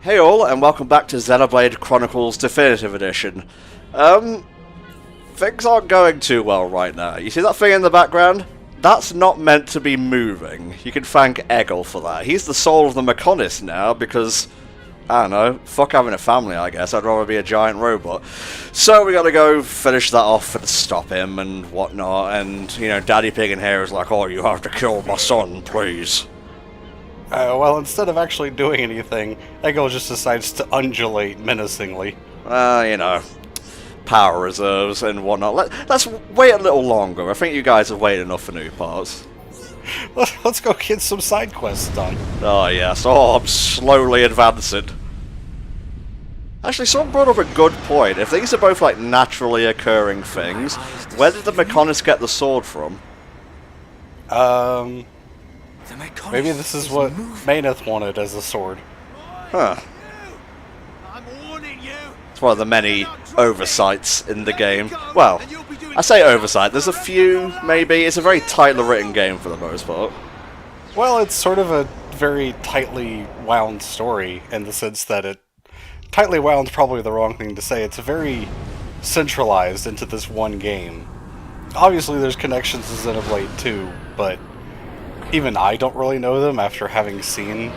Hey all, and welcome back to Xenoblade Chronicles Definitive Edition. Things aren't going too well right now. You see that thing in the background? That's not meant to be moving. You can thank Eggle for that. He's the soul of the Mechonis now because, I don't know, fuck having a family, I guess. I'd rather be a giant robot. So we gotta go finish that off and stop him and whatnot, and, you know, Daddy Pig in here is like, oh, you have to kill my son, please. Well, instead of actually doing anything, Eggle just decides to undulate menacingly. You know, power reserves and whatnot. Let's wait a little longer. I think you guys have waited enough for new parts. Let's go get some side quests done. Oh yes, I'm slowly advancing. Actually, someone brought up a good point. If these are both like naturally occurring things, where did the Mechonis get the sword from? Maybe this is what Mechonis wanted as a sword. Huh. It's one of the many oversights in the game. Well, I say oversight, there's a few, maybe. It's a very tightly written game for the most part. Well, it's sort of a very tightly wound story in the sense that tightly wound's probably the wrong thing to say. It's very centralized into this one game. Obviously, there's connections to Xenoblade 2, but even I don't really know them after having seen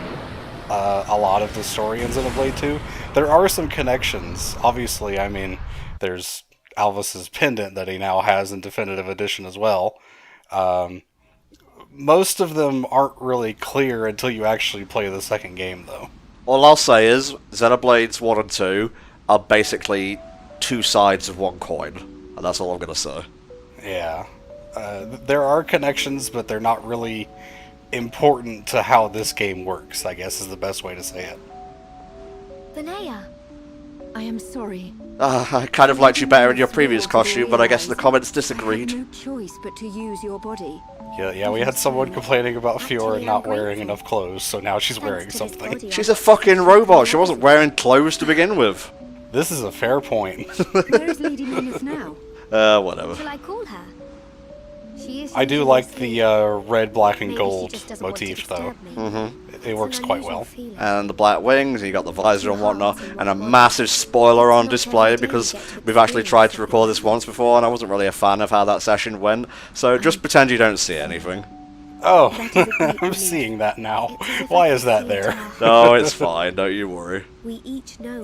a lot of the story in Xenoblade 2. There are some connections. Obviously, I mean, there's Alvis's pendant that he now has in Definitive Edition as well. Most of them aren't really clear until you actually play the second game, though. All I'll say is, Xenoblades 1 and 2 are basically two sides of one coin. And that's all I'm going to say. Yeah. There are connections, but they're not really important to how this game works, I guess is the best way to say it. Linnea, I am sorry. I kind of liked you better in your previous costume, but I guess the comments disagreed. I had no choice but to use your body. Yeah, we had someone complaining about Fiora not wearing enough clothes, so now she's wearing something. She's a fucking robot, she wasn't wearing clothes to begin with. This is a fair point. Where is Lady Menace now? Whatever. Shall I call her? I do like the red, black, and gold motif, though. It works quite well. And the black wings, and you got the visor and whatnot, and a massive spoiler on display because we've actually tried to record this once before, and I wasn't really a fan of how that session went, so just pretend you don't see anything. Oh, I'm seeing that now. Why is that there? No, it's fine, don't you worry.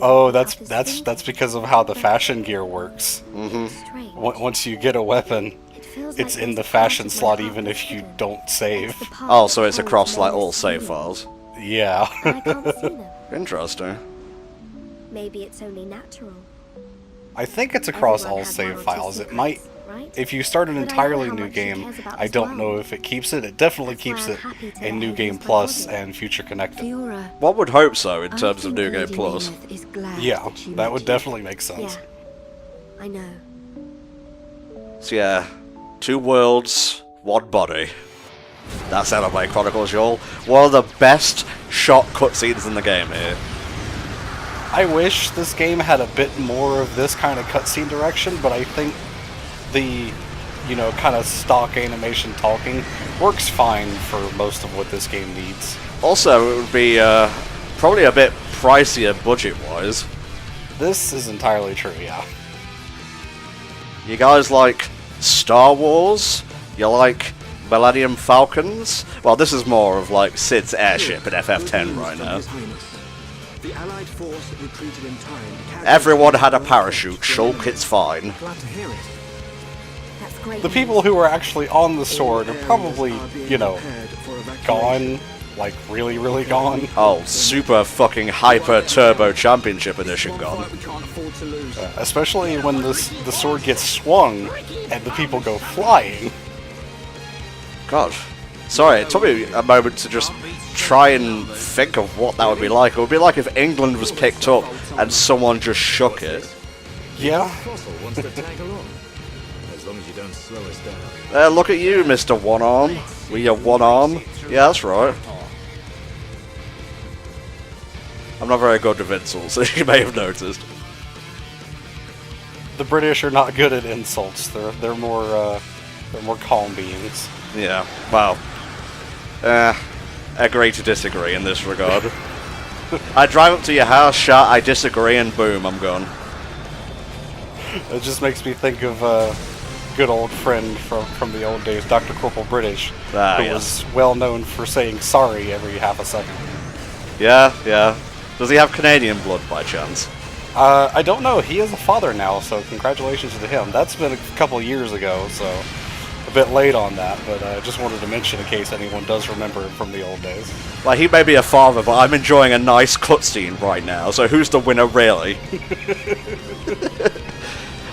Oh, that's because of how the fashion gear works. Once you get a weapon, it's in the fashion slot even if you don't save. Oh, so it's across like all save files. Yeah. Interesting. Maybe it's only natural. I think it's across all save files. It might, if you start an entirely new game, I don't know if it keeps it. It definitely keeps it in New Game Plus and Future Connected. One would hope so in terms of New Game Plus. Yeah, that would definitely make sense. I know. So yeah, 2 worlds, 1 body. That's Xenoblade Chronicles, y'all. One of the best shot cutscenes in the game here. I wish this game had a bit more of this kind of cutscene direction, but I think the, kind of stock animation talking works fine for most of what this game needs. Also, it would be probably a bit pricier budget-wise. This is entirely true, yeah. You guys like Star Wars? You like Millennium Falcons? Well, this is more of like Sid's airship in FF10 right now. The Allied force retreated in time. Everyone had a parachute, Shulk, it's fine. Glad to hear it. That's great. The people who are actually on the sword are probably, gone. Like, really, really gone. Oh, super fucking hyper turbo championship edition gone. Especially when the sword gets swung and the people go flying. God. Sorry, it took me a moment to just try and think of what that would be like. It would be like if England was picked up and someone just shook it. Yeah. Look at you, Mr. One Arm. With your one arm. Yeah, that's right. I'm not very good with insults, as you may have noticed. The British are not good at insults. They're more calm beings. Yeah. Well. Agree to disagree in this regard. I drive up to your house, shout, I disagree, and boom, I'm gone. It just makes me think of a good old friend from the old days, Dr. Corporal British, who was well known for saying sorry every half a second. Yeah, yeah. Does he have Canadian blood by chance? I don't know. He is a father now, so congratulations to him. That's been a couple years ago, so a bit late on that, but I just wanted to mention in case anyone does remember him from the old days. Well, he may be a father, but I'm enjoying a nice cutscene right now, so who's the winner, really?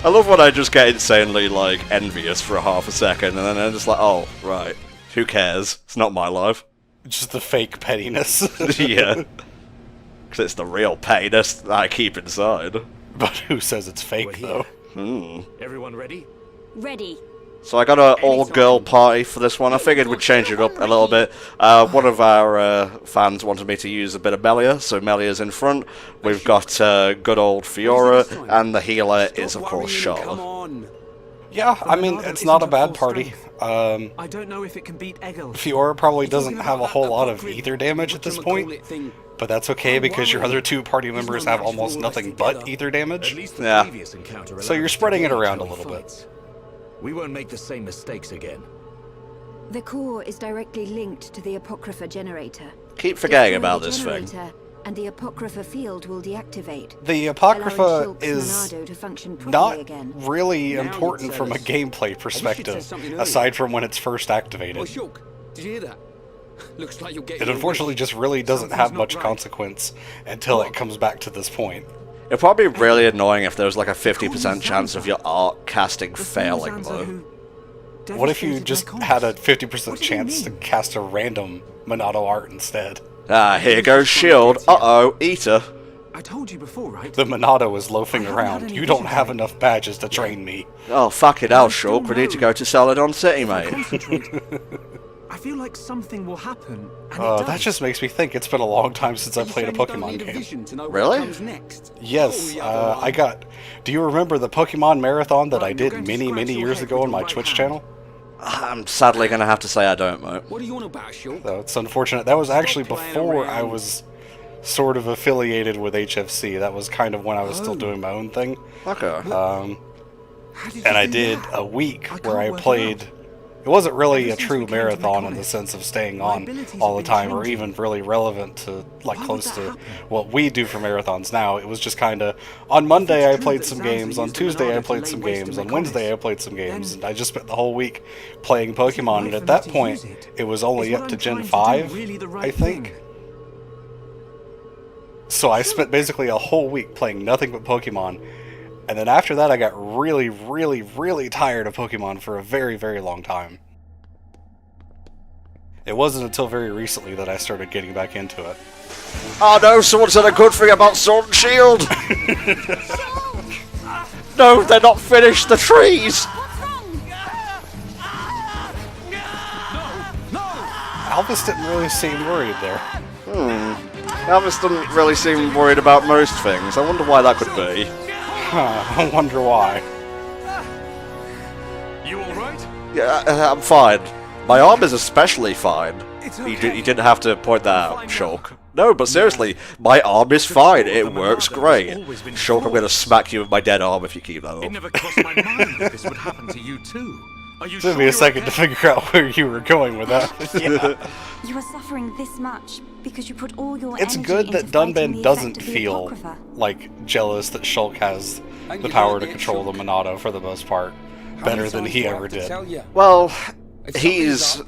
I love when I just get insanely, like, envious for a half a second, and then I'm just like, oh, right, who cares? It's not my life. Just the fake pettiness. Yeah. Because it's the real pettiness that I keep inside. But who says it's fake, though? Everyone ready? Ready. So I got an all-girl party for this one. I figured we'd change it up a little bit. One of our fans wanted me to use a bit of Melia, so Melia's in front. We've got good old Fiora, and the healer is, of course, Charlotte. Yeah, I mean, it's not a bad party. I don't know if it can beat Egil. Fiora probably doesn't have a whole lot of ether damage at this point, but that's okay because your other two party members have almost nothing but ether damage. Yeah. So you're spreading it around a little bit. We won't make the same mistakes again. The core is directly linked to the Apocrypha generator. Keep forgetting Destroy about the this thing. generator, and the Apocrypha field will deactivate. The allowing Apocrypha Shulk's is Monado to function properly not again. really Now important you from a tell us. gameplay perspective, said something earlier. aside from when it's first activated. Shulk, did you hear that? Looks like you're getting. It unfortunately just really doesn't have much consequence until it comes back to this point. It'd probably be really annoying if there was like a 50% chance of your art casting failing, though. What if you just had a 50% chance to cast a random Monado art instead? Ah, here goes shield. Uh-oh, eater. I told you before, right? The Monado is loafing around. You don't have enough badges to train me. Oh, fuck it, hell, Shulk. We need to go to Celadon City, mate. I feel like something will happen. And That just makes me think it's been a long time since I played a Pokemon game. Really? Yes, I got... Do you remember the Pokemon Marathon that I did many years ago on my Twitch channel? I'm sadly going to have to say I don't, mate. What are you on about, Shulk? So it's unfortunate. That was actually before I was sort of affiliated with HFC. That was kind of when I was still doing my own thing. Okay. And I did a week where I played... It wasn't really a true marathon in the sense of staying on all the time or even really relevant to, like, close to what we do for marathons now. It was just kind of, on Monday I played some games, on Tuesday I played some games, on Wednesday I played some games, and I just spent the whole week playing Pokemon, and at that point it was only up to Gen 5, I think. So I spent basically a whole week playing nothing but Pokemon. And then after that, I got really tired of Pokemon for a very long time. It wasn't until very recently that I started getting back into it. Oh no, someone said a good thing about Sword and Shield! No, they're not finished, the trees! Albus didn't really seem worried there. Elvis doesn't really seem worried about most things. I wonder why that could be. I wonder why. You alright? Yeah, I'm fine. My arm is especially fine. You didn't have to point that out, Shulk. No, but seriously, my arm is fine. It works great. Shulk, I'm gonna smack you with my dead arm if you keep that up. It never crossed my mind that this would happen to you too. Are you Took me a second to figure out where you were going with that. Yeah. You are suffering this much because you put all your It's energy good into that fighting Dunban the doesn't effect of the feel Apocrypha. like jealous that Shulk has the power to control the Monado for the most part, better than he ever did. Well, he's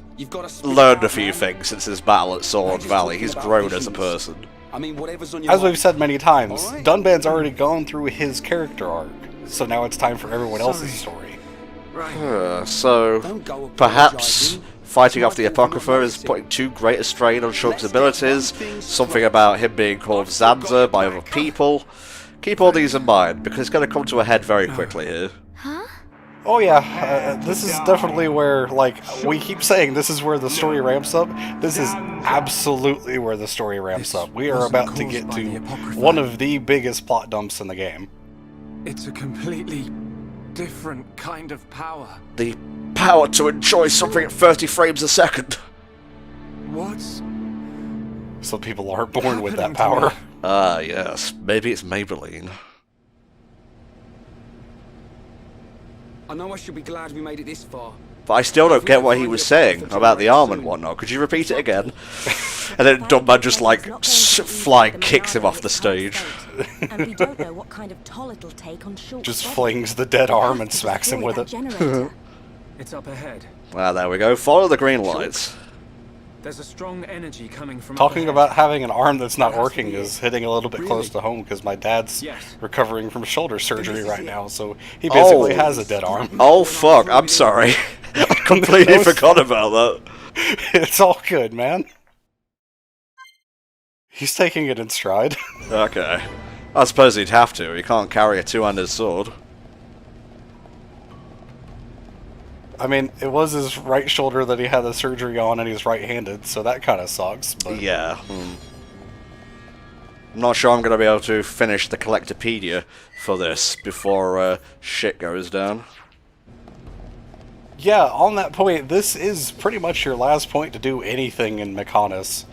learned a few things since his battle at Sword Valley. He's grown as a person. As we've said many times, Dunban's already gone through his character arc, so now it's time for everyone else's story. So, perhaps fighting off the Apocrypha is putting too great a strain on Shulk's abilities, something about him being called Zanza by other people. Keep all these in mind, because it's going to come to a head very quickly here. Oh yeah, this is definitely where, like, we keep saying this is where the story ramps up. This is absolutely where the story ramps up. We are about to get to one of the biggest plot dumps in the game. It's a completely different kind of power. The power to enjoy something at 30 frames a second. What? Some people aren't born with that power. Ah, yes. Maybe it's Maybelline. I know I should be glad we made it this far. But I still don't get what he was saying about the arm and whatnot. Could you repeat it again? And then Dumbman just like flying kicks him off the stage. And we don't know what kind of toll it'll take on short. Just flings the dead arm and smacks him with it. It's up ahead. Well, there we go. Follow the green lights. There's a strong energy coming from Talking up about ahead. having an arm that's not working is hitting a little bit close to home because my dad's Yes. recovering from shoulder surgery right now, so he basically has a dead arm. Oh fuck, I'm sorry. I completely forgot about that. It's all good, man. He's taking it in stride. Okay. I suppose he'd have to. He can't carry a two-handed sword. I mean, it was his right shoulder that he had the surgery on, and he's right-handed, so that kind of sucks. But Yeah. I'm not sure I'm going to be able to finish the Collectopedia for this before shit goes down. yeah, on that point, this is pretty much your last point to do anything in Mechonis.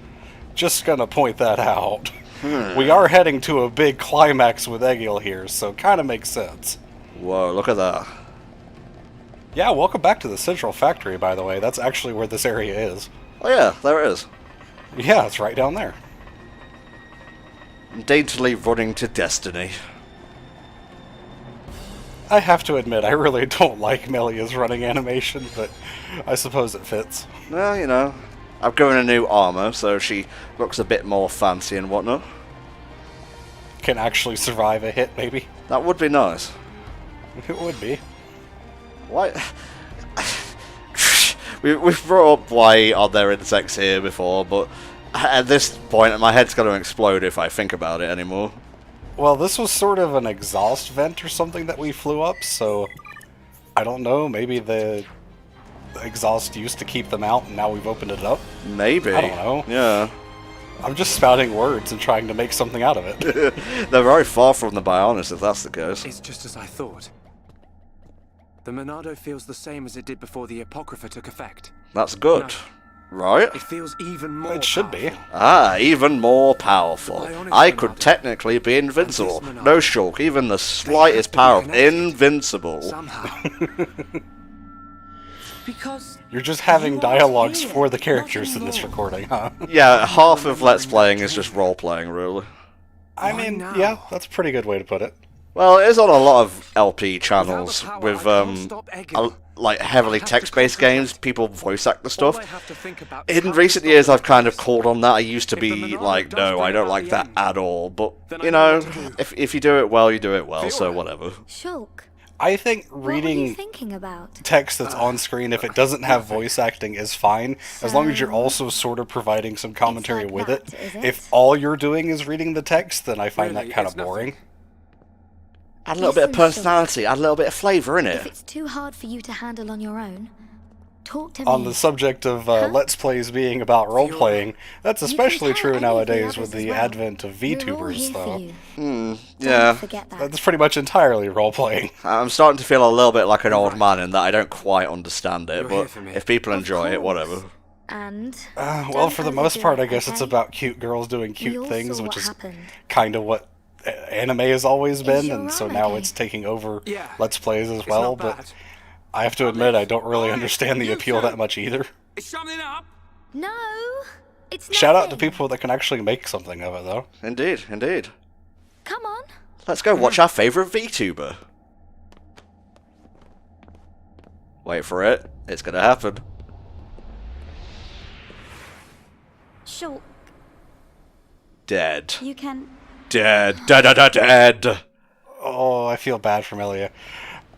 Just gonna point that out. We are heading to a big climax with Egil here, so kind of makes sense. Whoa, look at that. Yeah, welcome back to the Central Factory, by the way. That's actually where this area is. Oh yeah, there it is. Yeah, it's right down there. Daintily running to destiny. I have to admit, I really don't like Melia's running animation, but I suppose it fits. Well, you know, I've given her new armor, so she looks a bit more fancy and whatnot. Can actually survive a hit, maybe? That would be nice. It would be. Why? We've brought up why are there insects here before, but at this point my head's going to explode if I think about it anymore. Well, this was sort of an exhaust vent or something that we flew up, so I don't know, maybe the exhaust used to keep them out and now we've opened it up? Maybe. I don't know. Yeah. I'm just spouting words and trying to make something out of it. They're very far from the Bionis if that's the case. It's just as I thought. The Monado feels the same as it did before the Apocrypha took effect. That's good. Right? It feels even more It should be. powerful. Ah, even more powerful. The Bionis I could Monado. technically be invincible. And this Monado. No shulk, even the slightest be power. connected. Invincible. Somehow. Because You're just having You are dialogues here, for the not characters in this anymore. recording, huh? Yeah, half of Let's Playing is just role-playing, really. I Why mean, now? yeah, that's a pretty good way to put it. Well, it is on a lot of LP channels Without the power, with, I can't stop Egil. like, heavily I have to text-based concentrate. games, people voice act the All stuff. I have to think about In how to recent stop years, the I've kind of Monado. called on that. I used to If the be Monado like, does no, I bring don't about like the that end, at all. But, then I you know know, what to do. if you do it well, you do it well, so Fiora. whatever. Shulk, I think what were you reading thinking about? text that's on screen, if it doesn't have voice acting, is fine, as long as you're also sort of providing some commentary like with that, it. is it? If all you're doing is reading the text, then I find Really, that kind it's of boring. nothing. Add a little bit of Listen, Shulk. personality, add a little bit of flavour in If it. it's too hard for you to handle on your own, talk to On me. the subject of Let's Plays being about role-playing, that's You can especially tell true any of the nowadays with others as the well. advent of We're all VTubers, here for though. you. Yeah. Don't forget that. That's pretty much entirely role-playing. I'm starting to feel a little bit like an old man in that I don't quite understand it, You're here but for me. if people Of enjoy it, course. whatever. And Well, don't for the most overdo part, it, I guess it's okay? about cute girls doing We cute all things, saw which what is happened. kind of what anime has always been, your and so arm now okay? it's taking over Yeah, Let's Plays as It's well, not but bad. I have to admit I don't really understand the you appeal two. that much either. Is something up? No, it's Shout out to nothing. people that can actually make something of it, though. Indeed, indeed. Come on. Let's go watch our favourite VTuber. Wait for it. It's gonna happen. Shulk, Dead. you can. Dead. Dead. Oh, I feel bad for Melia.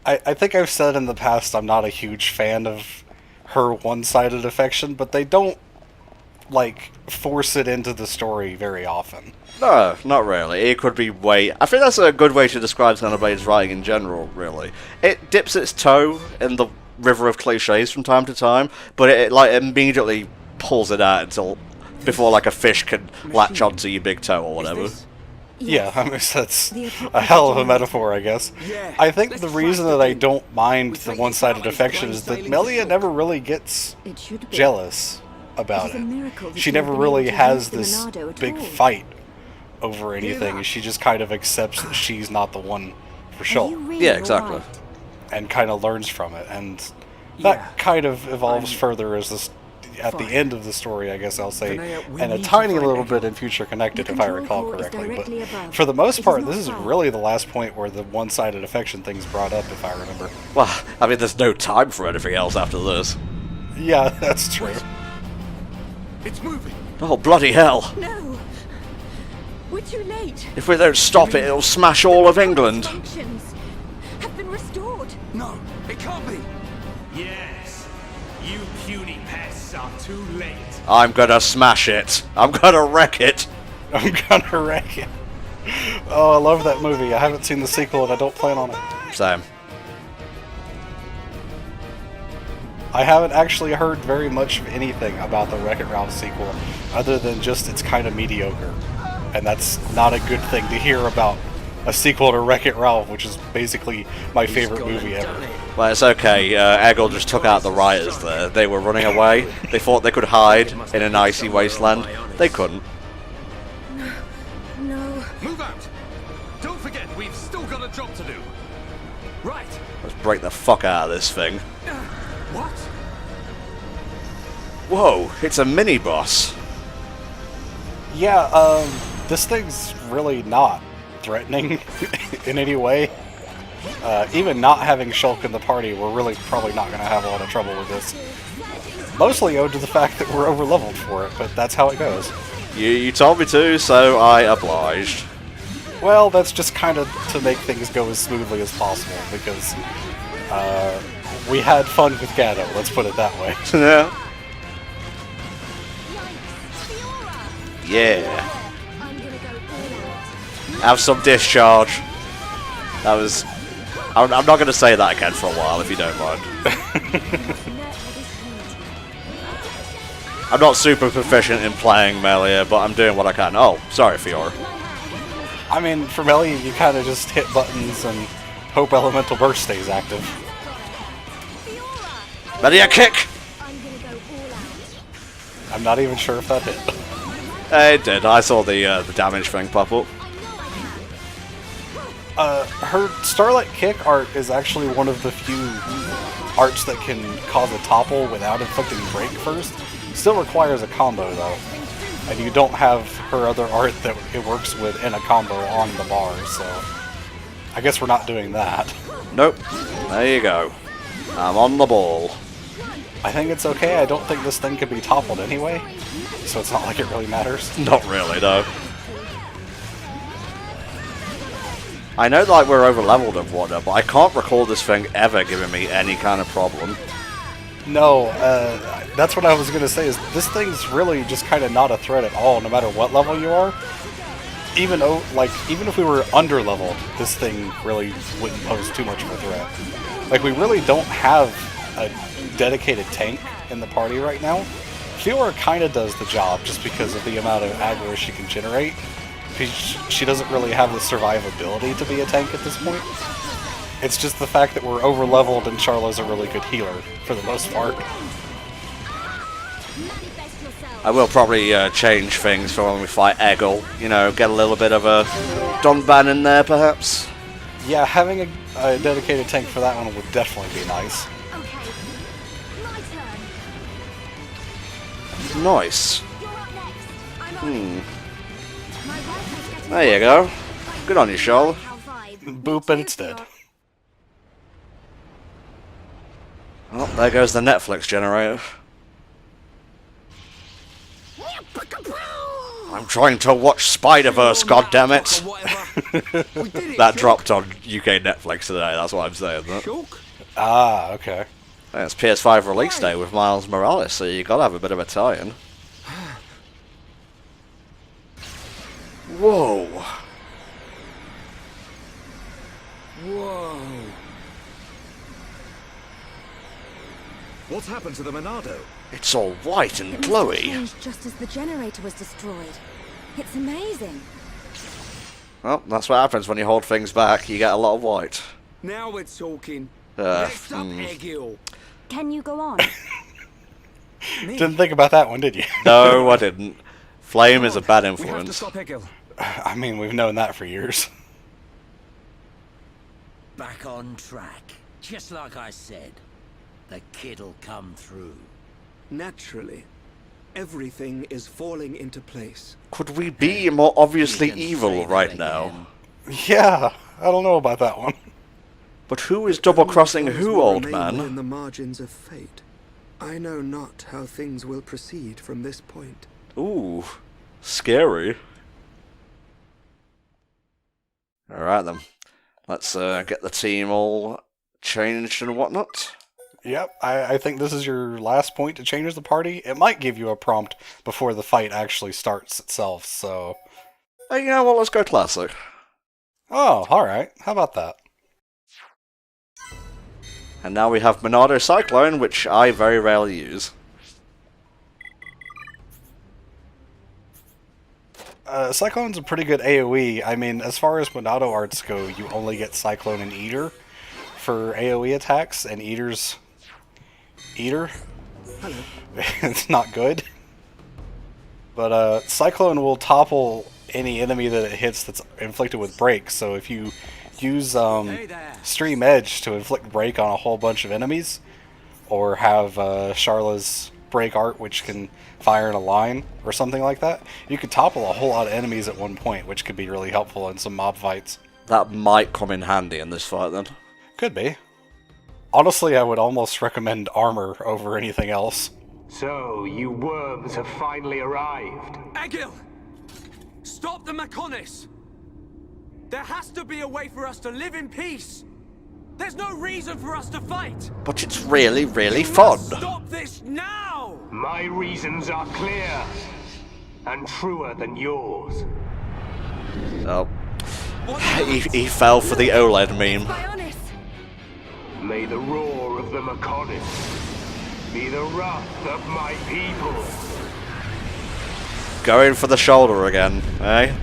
I think I've said in the past I'm not a huge fan of her one-sided affection, but they don't, like, force it into the story very often. No, not really. It could be way... I think that's a good way to describe Xenoblade's writing in general, really. It dips its toe in the river of cliches from time to time, but it like, immediately pulls it out until... before, like, a fish can latch onto your big toe or whatever. Yeah, I mean, that's The a hell of a metaphor, I guess. Yeah, I think let's the try reason the that I thing. don't mind We the take this one-sided out and affection plain is that sailing Melia to never really gets It should be. jealous about It is a miracle that She you have never been really able to has use the this Monado at big all. fight over anything. She just kind of accepts that she's not the one for Are Shulk, you really Yeah, exactly. alright? and kind of learns from it. And that Yeah. kind of evolves I'm further as this at the fine. end of the story, I guess I'll say, Linnea, we and a need to tiny find little Echo. bit in Future Connected, The if I control recall core is correctly. directly But above. for the most It is part, not this is far. really the last point where the one-sided affection thing's brought up, if I remember. Well, I mean, there's no time for anything else after this. Yeah, that's true. It's moving. Oh, bloody hell. No! We're too late! If we don't stop it, it'll smash all of England. Functions have been restored! No, it can't be. Yes, you puny pests are too late. I'm gonna smash it. I'm gonna wreck it. I'm gonna wreck it. Oh, I love that movie. I haven't seen the sequel, and I don't plan on it. Same. I haven't actually heard very much of anything about the Wreck-It Ralph sequel, other than just it's kind of mediocre. And that's not a good thing to hear about a sequel to Wreck-It Ralph, which is basically my favorite movie ever. Well, it's okay. Eggle just took out the rioters there. They were running away. They thought they could hide in an icy wasteland. They couldn't. No. Move out. Don't forget, we've still got a job to do. Right. Let's break the fuck out of this thing. What? Whoa, it's a mini-boss. Yeah, this thing's really not threatening in any way. Even not having Shulk in the party, we're really probably not going to have a lot of trouble with this. Mostly owed to the fact that we're over-leveled for it, but that's how it goes. You told me to, so I obliged. Well, that's just kind of to make things go as smoothly as possible, because we had fun with Gato, let's put it that way. Yeah. Yeah. Have some discharge. That was... I'm not going to say that again for a while, if you don't mind. I'm not super proficient in playing Melee, but I'm doing what I can. Oh, sorry, Fiora. I mean, for Melee, you kind of just hit buttons and hope Elemental Burst stays active. Ready a kick? I'm not even sure if that hit. It did. I saw the damage thing pop up. Her Starlight Kick art is actually one of the few arts that can cause a topple without inflicting break first. Still requires a combo though. And you don't have her other art that it works with in a combo on the bar, so I guess we're not doing that. Nope. There you go. I'm on the ball. I think it's okay. I don't think this thing could be toppled anyway, so it's not like it really matters. Not really, though. I know that we're over-leveled and whatnot, but I can't recall this thing ever giving me any kind of problem. No, that's what I was going to say, is this thing's really just kind of not a threat at all, no matter what level you are. Even if we were under-leveled, this thing really wouldn't pose too much of a threat. Like, we really don't have a dedicated tank in the party right now. Fiora kind of does the job, just because of the amount of aggro she can generate. She doesn't really have the survivability to be a tank at this point. It's just the fact that we're over-leveled and Charla's a really good healer, for the most part. I will probably change things for when we fight Eggle. You know, get a little bit of a Donban in there, perhaps. Yeah, having a dedicated tank for that one would definitely be nice. Nice. There you go. Good on you, Charlotte. Boop, and it's dead. Oh, there goes the Netflix generator. I'm trying to watch Spider-Verse, goddammit! That dropped on UK Netflix today, that's why I'm saying that. Ah, okay. Yeah, it's PS5 release day with Miles Morales, so you gotta have a bit of a tie-in. Whoa! Whoa. What's happened to the Monado? It's all white and It must have glowy. changed just as the generator was destroyed. It's amazing. Well, that's what happens when you hold things back, you get a lot of white. Now we're talking. Next up, hmm. Egil. Can you go on? Didn't think about that one, did you? No, I didn't. Flame is a bad We have to influence. stop Egil. I mean, we've known that for years. Back on track. Just like I said. The kid'll come through. Naturally. Everything is falling into place. Could we be more obviously You can evil say that right again. now? Yeah, I don't know about that one. But who is double-crossing Those who, will old remain man? within the margins of fate. I know not how things will proceed from this point. Ooh, scary. Alright then. Let's get the team all changed and whatnot. Yep, I think this is your last point to change the party. It might give you a prompt before the fight actually starts itself, so... Hey, you know what, let's go classic. Oh, alright. How about that? And now we have Monado Cyclone, which I very rarely use. Cyclone's a pretty good AoE. I mean, as far as Monado arts go, you only get Cyclone and Eater for AoE attacks, and Eater's... Eater? It's not good. But Cyclone will topple any enemy that it hits that's inflicted with break, so if you use Stream Edge to inflict break on a whole bunch of enemies, or have Charla's break art, which can fire in a line, or something like that, you could topple a whole lot of enemies at one point, which could be really helpful in some mob fights. That might come in handy in this fight then. Could be. Honestly, I would almost recommend armor over anything else. So, you worms have finally arrived. Egil! Stop the Mechonis! There has to be a way for us to live in peace! There's no reason for us to fight! But it's really, really You fun. must stop this now! My reasons are clear and truer than yours. Oh. He fell for the OLED meme. Mechonis! May the roar of the Mechonis be the wrath of my people. Going for the shoulder again, eh?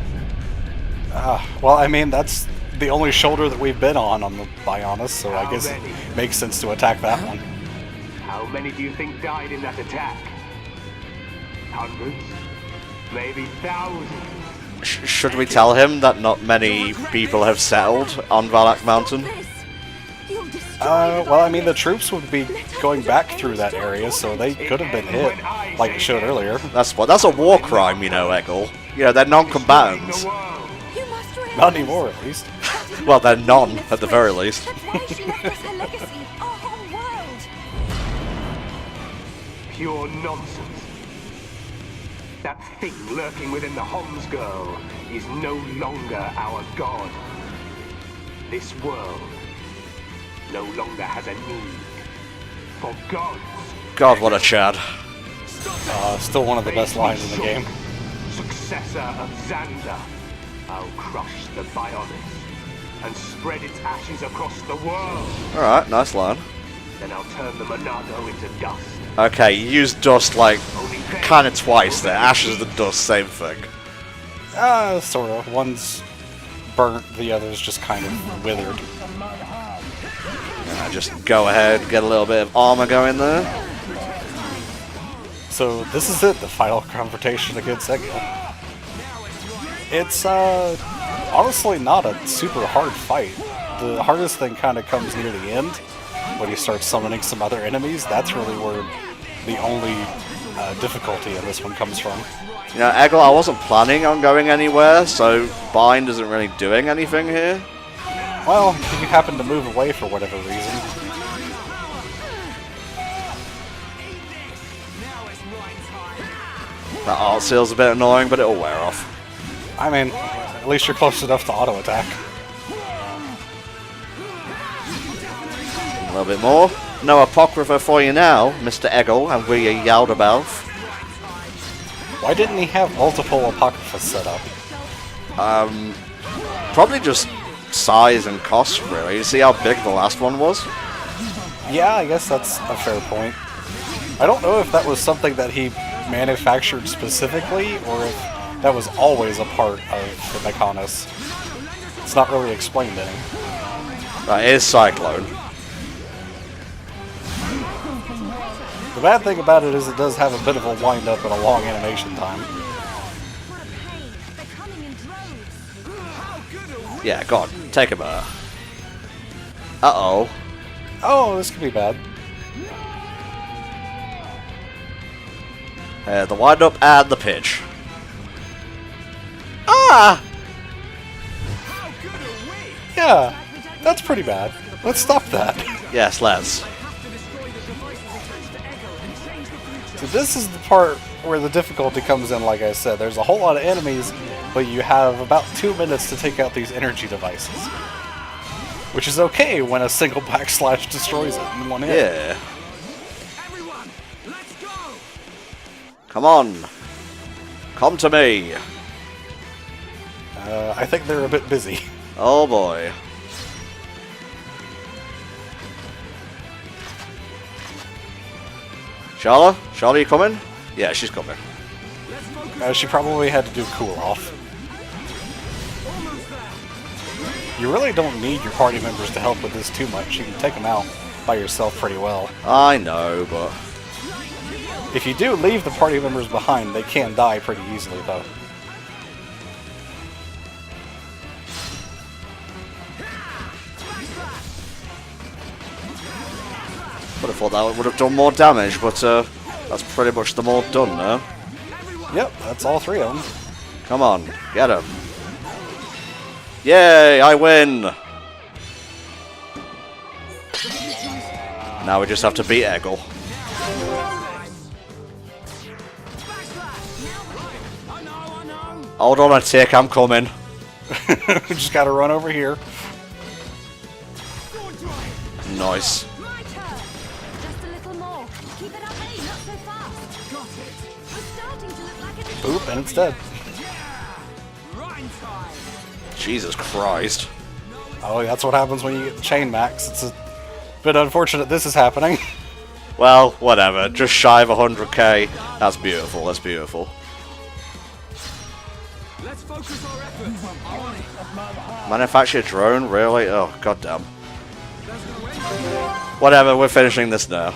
Well, I mean, that's the only shoulder that we've been on the Bionis, so I guess it makes sense to attack that one. How many do you think died in that attack? Hundreds? Maybe thousands? Should we tell him that not many people have settled on Valak Mountain? Well, I mean, the troops would be going back through that area, so they could have been hit, like it showed earlier. That's a war crime, you know, Egil. You know, they're non-combatants. Not anymore, at least. Well, they're none, at the very least. Pure nonsense. That thing lurking within the Homs girl is no longer our god. This world no longer has a need for gods. God, what a Chad. Still one of the best lines in the game. Successor of Xander, I'll crush the Bionis and spread its ashes across the world. Alright, nice line. Then I'll turn the Monado into dust. Okay, you used dust like kind of twice there. Ashes and dust, same thing. Sort of. One's burnt, the other's just kind of withered. Just go ahead, get a little bit of armor going there. So this is it, the final confrontation against Egil. It's honestly not a super hard fight. The hardest thing kind of comes near the end, when you start summoning some other enemies. That's really where the only difficulty in this one comes from. You know, Egil, I wasn't planning on going anywhere, so Bind isn't really doing anything here. Well, you happen to move away for whatever reason. That art seal's a bit annoying, but it'll wear off. I mean, at least you're close enough to auto attack. A little bit more. No Apocrypha for you now, Mr. Egil, and we're your Yaldabaoth. Why didn't he have multiple Apocryphas set up? Probably just size and cost, really. You see how big the last one was? Yeah, I guess that's a fair point. I don't know if that was something that he manufactured specifically, or if that was always a part of the Mechonis. It's not really explained any. Right, here's Cyclone. The bad thing about it is it does have a bit of a wind-up and a long animation time. What a pain. They're coming in droves. Yeah, go on, take him out. Uh-oh. Oh, this could be bad. The wind-up and the pitch. Ah! Yeah, that's pretty bad. Let's stop that. Yes, let's. So this is the part where the difficulty comes in, like I said. There's a whole lot of enemies, but you have about 2 minutes to take out these energy devices. Which is okay when a single backslash destroys it in one hit. Yeah. Come on. Come to me. I think they're a bit busy. Oh boy. Charla? Charla, you coming? Yeah, she's coming. She probably had to do cool off. You really don't need your party members to help with this too much. You can take them out by yourself pretty well. I know, but... If you do leave the party members behind, they can die pretty easily, though. Would have thought that would have done more damage, but that's pretty much them all done now. Yep, that's all 3 of them. Come on, get him. Yay, I win! Now we just have to beat Eggle. Hold on a tick, I'm coming. We just gotta run over here. Nice. Just a little more. Keep it up, hey, not so fast. Got it. We're starting to look like a... Boop, and it's dead. Jesus Christ. Oh, that's what happens when you get chain max. It's a bit unfortunate this is happening. Well, whatever. Just shy of 100k. That's beautiful, that's beautiful. Let's focus our efforts. Manufacture drone? Really? Oh, goddamn. Whatever, we're finishing this now.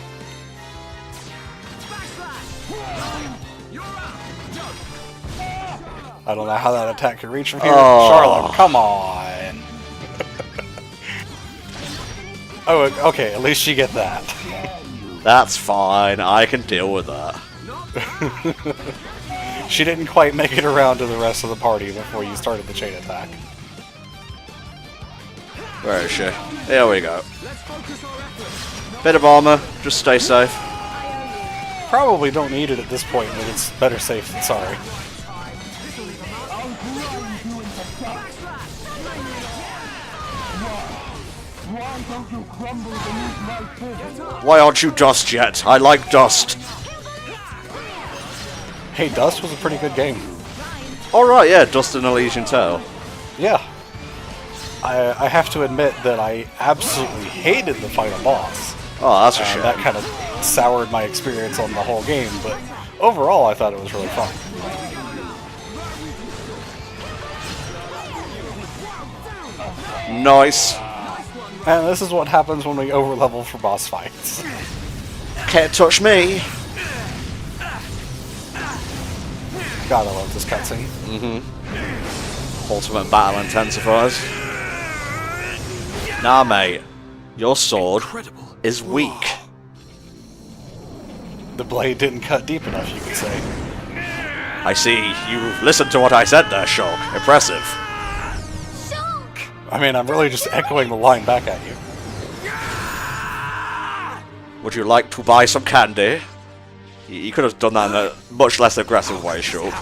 I don't know how that attack could reach from here. Oh. Charlotte, come on. Oh, okay, at least you get that. That's fine, I can deal with that. She didn't quite make it around to the rest of the party before you started the chain attack. Where is she? Here we go. Bit of armor, just stay safe. Probably don't need it at this point, but it's better safe than sorry. Why aren't you Dust yet? I like Dust. Hey, Dust was a pretty good game. Alright, yeah, Dust and Elysian Tale. Yeah. I have to admit that I absolutely hated the final boss. Oh, that's a shame. That kind of soured my experience on the whole game, but overall I thought it was really fun. Nice. And this is what happens when we overlevel for boss fights. Can't touch me. God, I love this cutscene. Ultimate battle intensifiers. Nah, mate. Your sword is weak. The blade didn't cut deep enough, you could say. I see. You listened to what I said there, Shulk. Impressive. I mean, I'm really just echoing the line back at you. Would you like to buy some candy? You could have done that in a much less aggressive way, Shulk.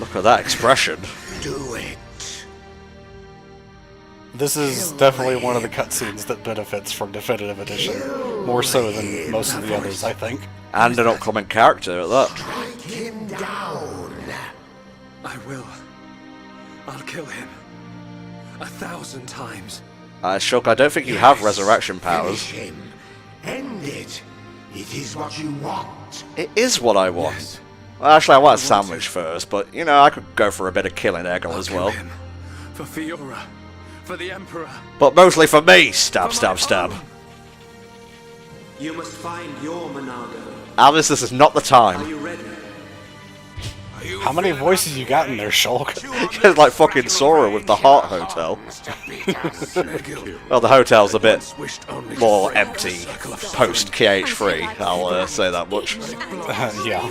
Look at that expression. Do it. This is definitely one of the cutscenes that benefits from Definitive Edition, more so than most of the others, I think. And an upcoming character at that. Strike him down. I will. I'll kill him. 1,000 times. Shulk, I don't think you have resurrection powers. Finish him. End it. It is what you want. It is what I want. Yes. Well, actually, I want a sandwich first, but, you know, I could go for a bit of killing Eggle as Kill well. him. For Fiora. For the Emperor. But mostly for me! Stab, stab, stab. You must find your Monado. Alice, this is not the Are time. you ready? How many voices you got in there, Shulk? It's like fucking Sora with the Heart Hotel. Well, the hotel's a bit more empty post KH3, I'll say that much. Yeah.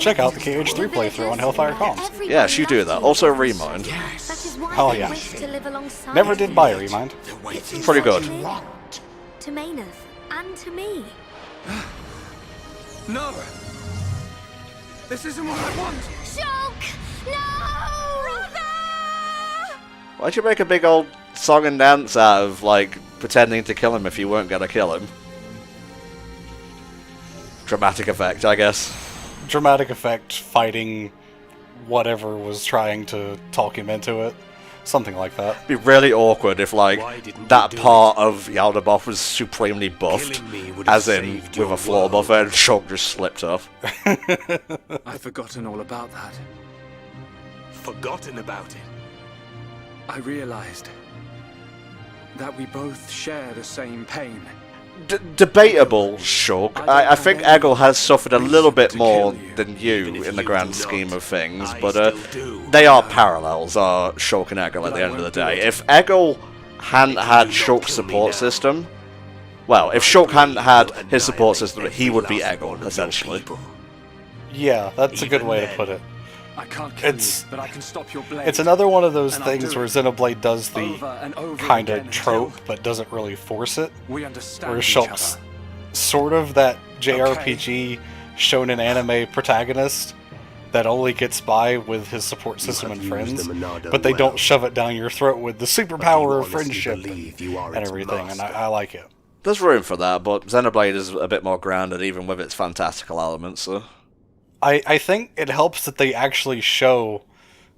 Check out the KH3 playthrough on Hellfire Comms. Yes, you do that. Also, Remind. Oh yeah. Never did buy a Remind. Pretty good. To Mayneth and to me. No! This isn't what I want! Shulk! No! Brother! Why'd you make a big old song and dance out of, like, pretending to kill him if you weren't gonna kill him? Dramatic effect, I guess. Dramatic effect fighting whatever was trying to talk him into it. Something like that. It'd be really awkward if, like, that part of Yaldabaoth was supremely buffed, as in with a floor buffer, and Shulk just slipped off. I've forgotten all about that. Forgotten about it? I realized that we both share the same pain. Debatable, Shulk. I think Eggle has suffered a little bit more than you in the grand scheme of things, but they are parallels, are Shulk and Eggle at the end of the day. If Eggle hadn't had Shulk's support system, well, if Shulk hadn't had his support system, he would be Eggle, essentially. Yeah, that's a good way to put it. I can't kill you, but I can stop your blade. It's another one of those And I'll things do where it Xenoblade does the over and over kind again of trope, until but doesn't really force it. we understand Where each Shulk's other. sort of that JRPG shonen anime protagonist that only gets by with his support system and friends, but they don't shove it down your throat with the superpower of friendship and everything, and I like it. There's room for that, but Xenoblade is a bit more grounded, even with its fantastical elements, so... I think it helps that they actually show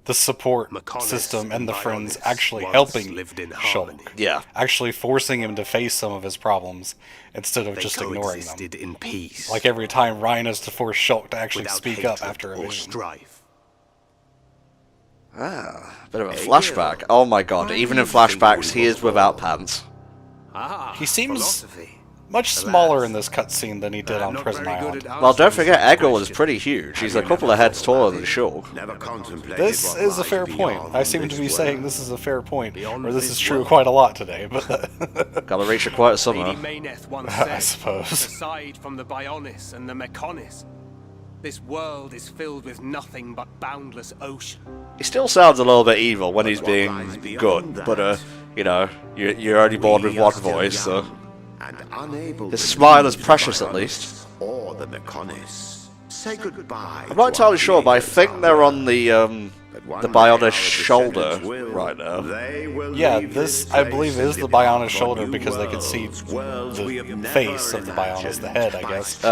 the support system and the friends actually helping Shulk. Yeah. Actually forcing him to face some of his problems instead of just ignoring them. In peace. Like every time Ryan has to force Shulk to actually speak up after a mission. Ah, bit of a flashback. Oh my god, even in flashbacks, he is without pants. He seems much smaller in this cutscene than he did on Prison Island. Well, don't forget, Eggle is pretty huge. He's a couple of heads taller than Shulk. This is a fair point. I seem to be saying this is a fair point, or this is true quite a lot today, but... Gotta reach a quiet summer. I suppose. Aside from the Bionis and the Mechonis, this world is filled with nothing but boundless ocean. He still sounds a little bit evil when he's being good, but, you know, you're only born with one voice, so... His smile is precious, at least. Or the Mechonis. Say goodbye. I'm not entirely sure, but I think they're on the Bionis shoulder right now. Yeah, this, I believe, is the Bionis shoulder because they could see the face of the Bionis, the head, I guess.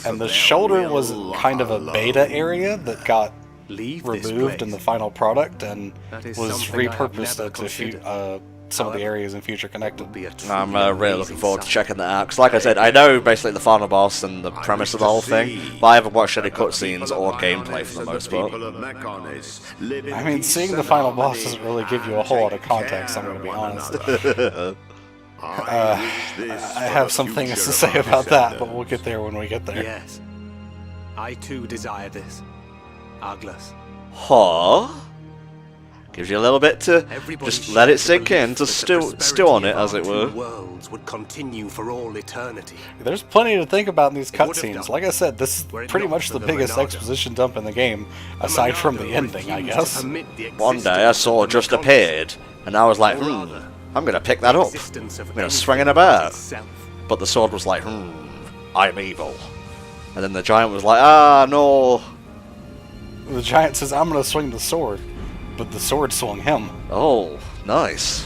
And the shoulder was kind of a beta area that got removed in the final product and was repurposed into some of the areas in Future Connected. I'm really looking forward to checking that out, because like I said, I know basically the final boss and the premise of the whole thing, but I haven't watched any cutscenes or gameplay for the most part. I mean, seeing the final boss doesn't really give you a whole lot of context, I'm going to be honest. I have some things to say about that, but we'll get there when we get there. Yes. I too desire this. Arglus. Huh? Gives you a little bit to just let it sink in, to stew on it, as it were. Worlds would continue for all eternity. There's plenty to think about in these cutscenes. Like I said, this is pretty much the biggest exposition dump in the game, aside from the ending, I guess. One day a sword just appeared, and I was like, I'm gonna pick that up. I'm gonna swing it about. But the sword was like, I'm evil. And then the giant was like, ah, no. The giant says, I'm gonna swing the sword. But the sword swung him. Oh, nice.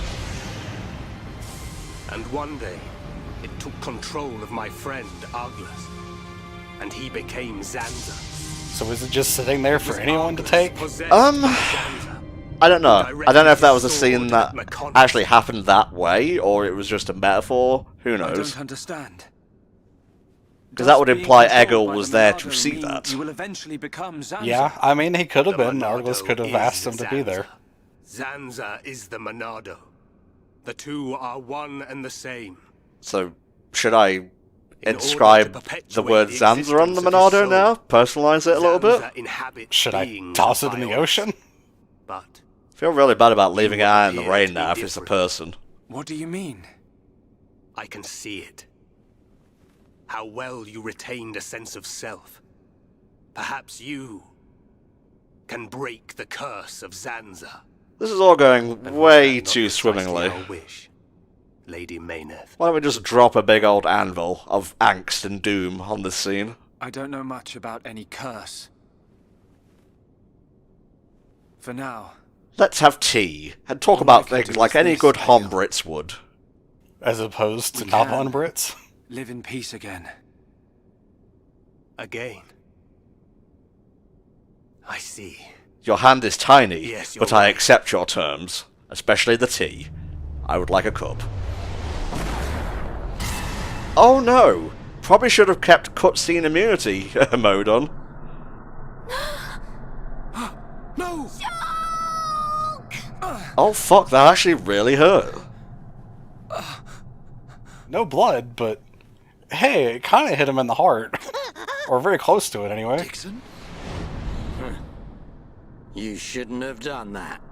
And one day, it took control of my friend, Arglus. And he became Zanza. So is it just sitting there for anyone to take? I don't know. I don't know if that was a scene that actually happened that way, or it was just a metaphor. Who knows? I don't understand. Because that would imply Eggle was there to see that. You will eventually become Zanza. Yeah, I mean, he could have been. Arglus could have asked him to be there. Zanza is the Monado. The two are one and the same. So, should I inscribe the word Zanza on the Monado now? Personalize it a little bit? Should I toss it in the ocean? But I feel really bad about leaving it out in the rain now if it's a person. What do you mean? I can see it. How well you retained a sense of self. Perhaps you can break the curse of Zanza. This is all going way too swimmingly. Wish, Lady Mayneth. Why don't we just drop a big old anvil of angst and doom on this scene? I don't know much about any curse. For now. Let's have tea and talk about things like any good Hombrits would. As opposed to not on Brits? Live in peace again. Again. I see. Your hand is tiny, Yes, but you're I right. accept your terms, especially the tea. I would like a cup. Oh no! Probably should have kept cutscene immunity mode on. No! Oh fuck, that actually really hurt. No blood, but hey, it kind of hit him in the heart. Or very close to it, anyway. Dixon? You shouldn't have done that,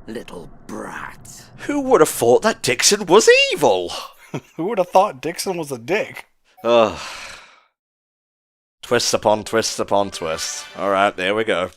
little brat. Who would have thought that Dixon was evil? Who would have thought Dixon was a dick? Ugh. Twists upon twists upon twists. Alright, there we go.